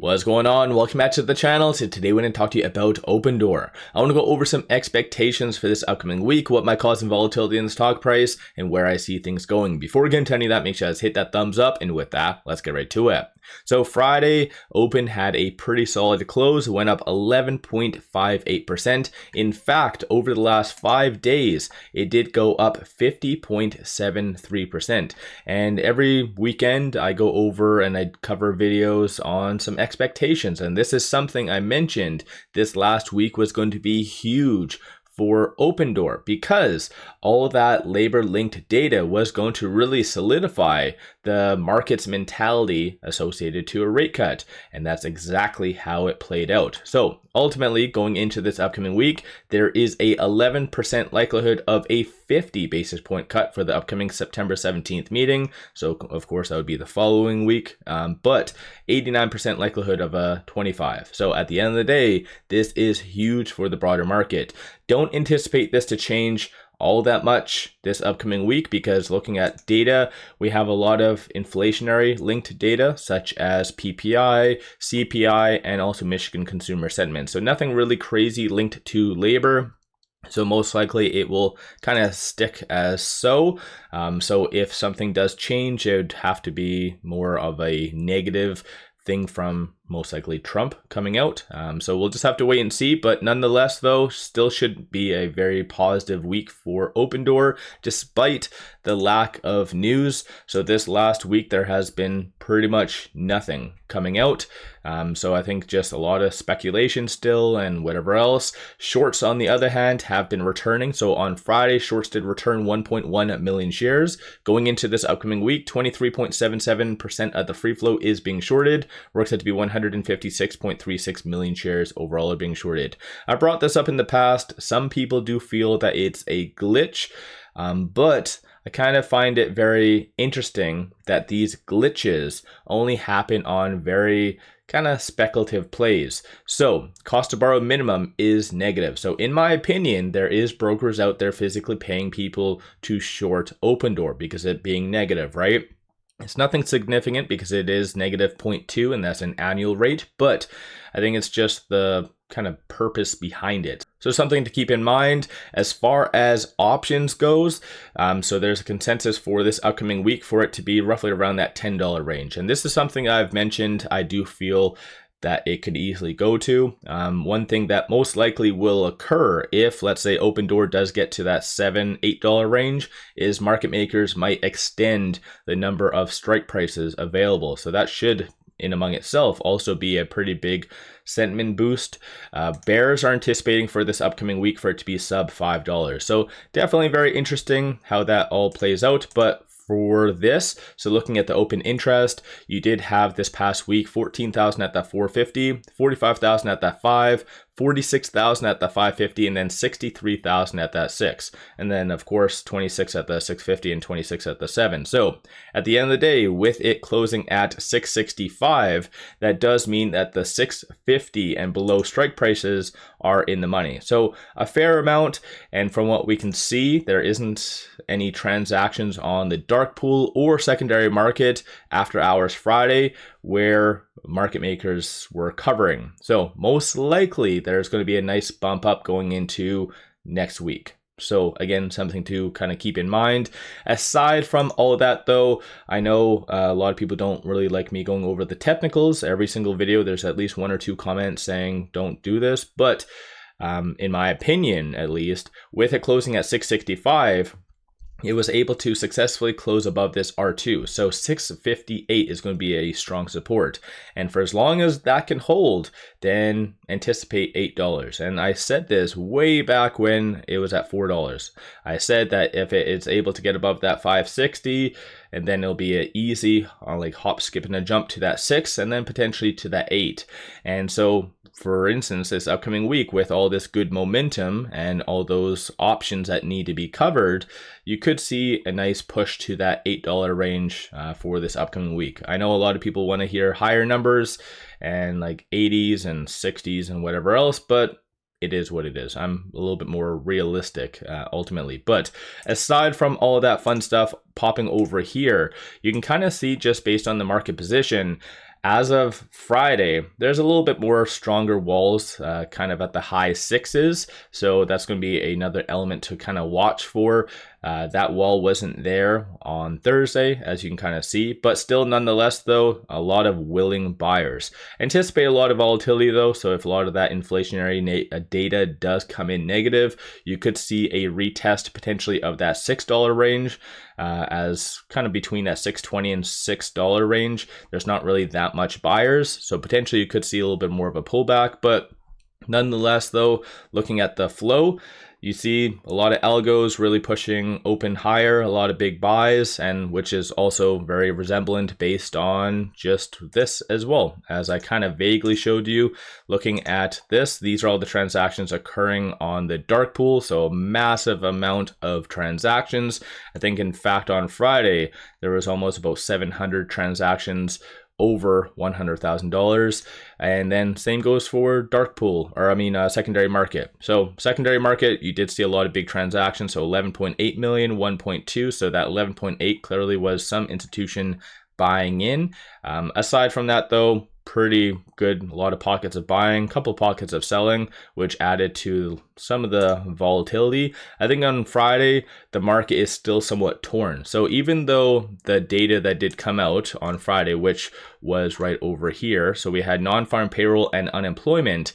What's going on? Welcome back to the channel. So today we're going to talk to you about Opendoor. I want to go over some expectations for this upcoming week, what might cause some volatility in the stock price, and where I see things going. Before we get into any of that, make sure you guys hit that thumbs up, and with that, let's get right to it. So Friday, Open had a pretty solid close, went up 11.58%. In fact, over the last 5 days, it did go up 50.73%. And every weekend, I go over and I cover videos on some expectations. And this is something I mentioned this last week was going to be huge for Opendoor, because all that labor-linked data was going to really solidify the market's mentality associated to a rate cut. And that's exactly how it played out. So ultimately, going into this upcoming week, there is a 11% likelihood of a 50 basis point cut for the upcoming September 17th meeting. So of course, that would be the following week, but 89% likelihood of a 25. So at the end of the day, this is huge for the broader market. Don't anticipate this to change all that much this upcoming week, because looking at data, we have a lot of inflationary linked data such as PPI, CPI, and also Michigan consumer sentiment. So nothing really crazy linked to labor. So most likely it will kind of stick as so. So if something does change, it would have to be more of a negative thing from most likely Trump coming out. So we'll just have to wait and see. But nonetheless, though, still should be a very positive week for Opendoor, despite the lack of news. So this last week, there has been pretty much nothing coming out. So I think just a lot of speculation still and whatever else. Shorts, on the other hand, have been returning. So on Friday, shorts did return 1.1 million shares. Going into this upcoming week, 23.77% of the free float is being shorted. Works out to be 156.36 million shares overall are being shorted. I brought this up in the past. Some people do feel that it's a glitch, but I kind of find it very interesting that these glitches only happen on very kind of speculative plays. So cost to borrow minimum is negative. So in my opinion, there is brokers out there physically paying people to short Opendoor because it being negative, right? It's nothing significant because it is negative 0.2 and that's an annual rate, but I think it's just the kind of purpose behind it. So something to keep in mind as far as options goes. So there's a consensus for this upcoming week for it to be roughly around that $10 range. And this is something I've mentioned I do feel that it could easily go to. One thing that most likely will occur if, let's say, Opendoor does get to that $7, $8 range is market makers might extend the number of strike prices available. So that should, in among itself, also be a pretty big sentiment boost. Bears are anticipating for this upcoming week for it to be sub $5. So definitely very interesting how that all plays out. But for this, so looking at the open interest, you did have this past week 14,000 at that 450, 45,000 at that 5, 46,000 at the 550, and then 63,000 at that 6. And then of course 26 at the 650 and 26 at the 7. So at the end of the day, with it closing at 665, that does mean that the 650 and below strike prices are in the money. So a fair amount, and from what we can see, there isn't any transactions on the dark pool or secondary market after hours Friday where market makers were covering. So most likely there's going to be a nice bump up going into next week. So again, something to kind of keep in mind. Aside from all of that though, I know a lot of people don't really like me going over the technicals. Every single video, there's at least 1 or 2 comments saying don't do this. But in my opinion, at least, with it closing at 665, it was able to successfully close above this R2. So 658 is going to be a strong support. And for as long as that can hold, then anticipate $8. And I said this way back when it was at $4. I said that if it is able to get above that 560, and then it'll be an easy like hop, skip, and a jump to that 6, and then potentially to that 8. And so for instance, this upcoming week with all this good momentum and all those options that need to be covered, you could see a nice push to that $8 range for this upcoming week. I know a lot of people want to hear higher numbers and like 80s and 60s and whatever else, but it is what it is. I'm a little bit more realistic ultimately. But aside from all of that fun stuff popping over here, you can kind of see just based on the market position, As of Friday, there's a little bit more stronger walls, kind of at the high sixes. So that's going to be another element to kind of watch for. That wall wasn't there on Thursday, as you can kind of see, but still nonetheless though, a lot of willing buyers. Anticipate a lot of volatility though, so if a lot of that inflationary data does come in negative, you could see a retest potentially of that $6 range, as kind of between that $6.20 and $6 range. There's not really that much buyers, so potentially you could see a little bit more of a pullback, but nonetheless though, looking at the flow, you see a lot of algos really pushing open higher, a lot of big buys, and which is also very resemblant based on just this as well. As I kind of vaguely showed you, looking at this, these are all the transactions occurring on the dark pool, so a massive amount of transactions. I think in fact on Friday, there was almost about 700 transactions over $100,000. And then same goes for dark pool, or secondary market. So secondary market, you did see a lot of big transactions. So 11.8 million, 1.2. So that 11.8 clearly was some institution buying in. Aside from that though, pretty good, a lot of pockets of buying, couple pockets of selling, which added to some of the volatility. I think on Friday, the market is still somewhat torn. So even though the data that did come out on Friday, which was right over here, so we had non-farm payroll and unemployment,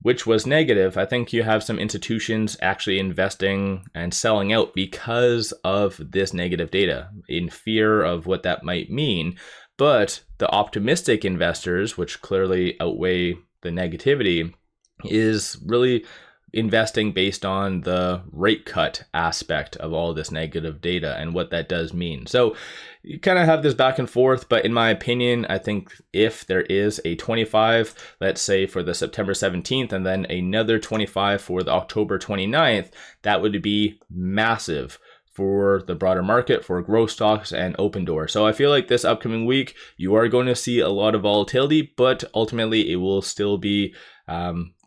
which was negative, I think you have some institutions actually investing and selling out because of this negative data in fear of what that might mean. But the optimistic investors, which clearly outweigh the negativity, is really investing based on the rate cut aspect of all this negative data and what that does mean. So you kind of have this back and forth, but in my opinion, I think if there is a 25, let's say for the September 17th, and then another 25 for the October 29th, that would be massive for the broader market, for growth stocks and Opendoor. So I feel like this upcoming week, you are going to see a lot of volatility, but ultimately it will still be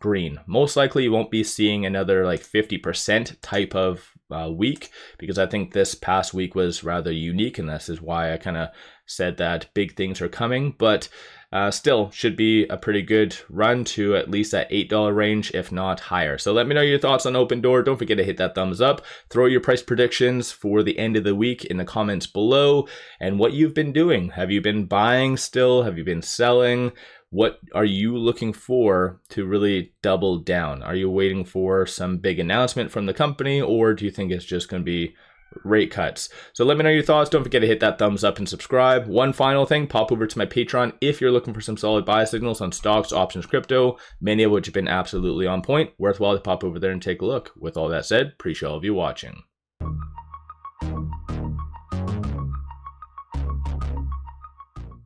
green. Most likely you won't be seeing another like 50% type of week, because I think this past week was rather unique, and this is why I kind of said that big things are coming, but still should be a pretty good run to at least that $8 range, if not higher. So let me know your thoughts on Opendoor. Don't forget to hit that thumbs up. Throw your price predictions for the end of the week in the comments below, and what you've been doing. Have you been buying still? Have you been selling? What are you looking for to really double down? Are you waiting for some big announcement from the company, or do you think it's just going to be rate cuts? So let me know your thoughts. Don't forget to hit that thumbs up and subscribe. One final thing, pop over to my Patreon if you're looking for some solid buy signals on stocks, options, crypto, many of which have been absolutely on point. Worthwhile to pop over there and take a look. With all that said, appreciate all of you watching.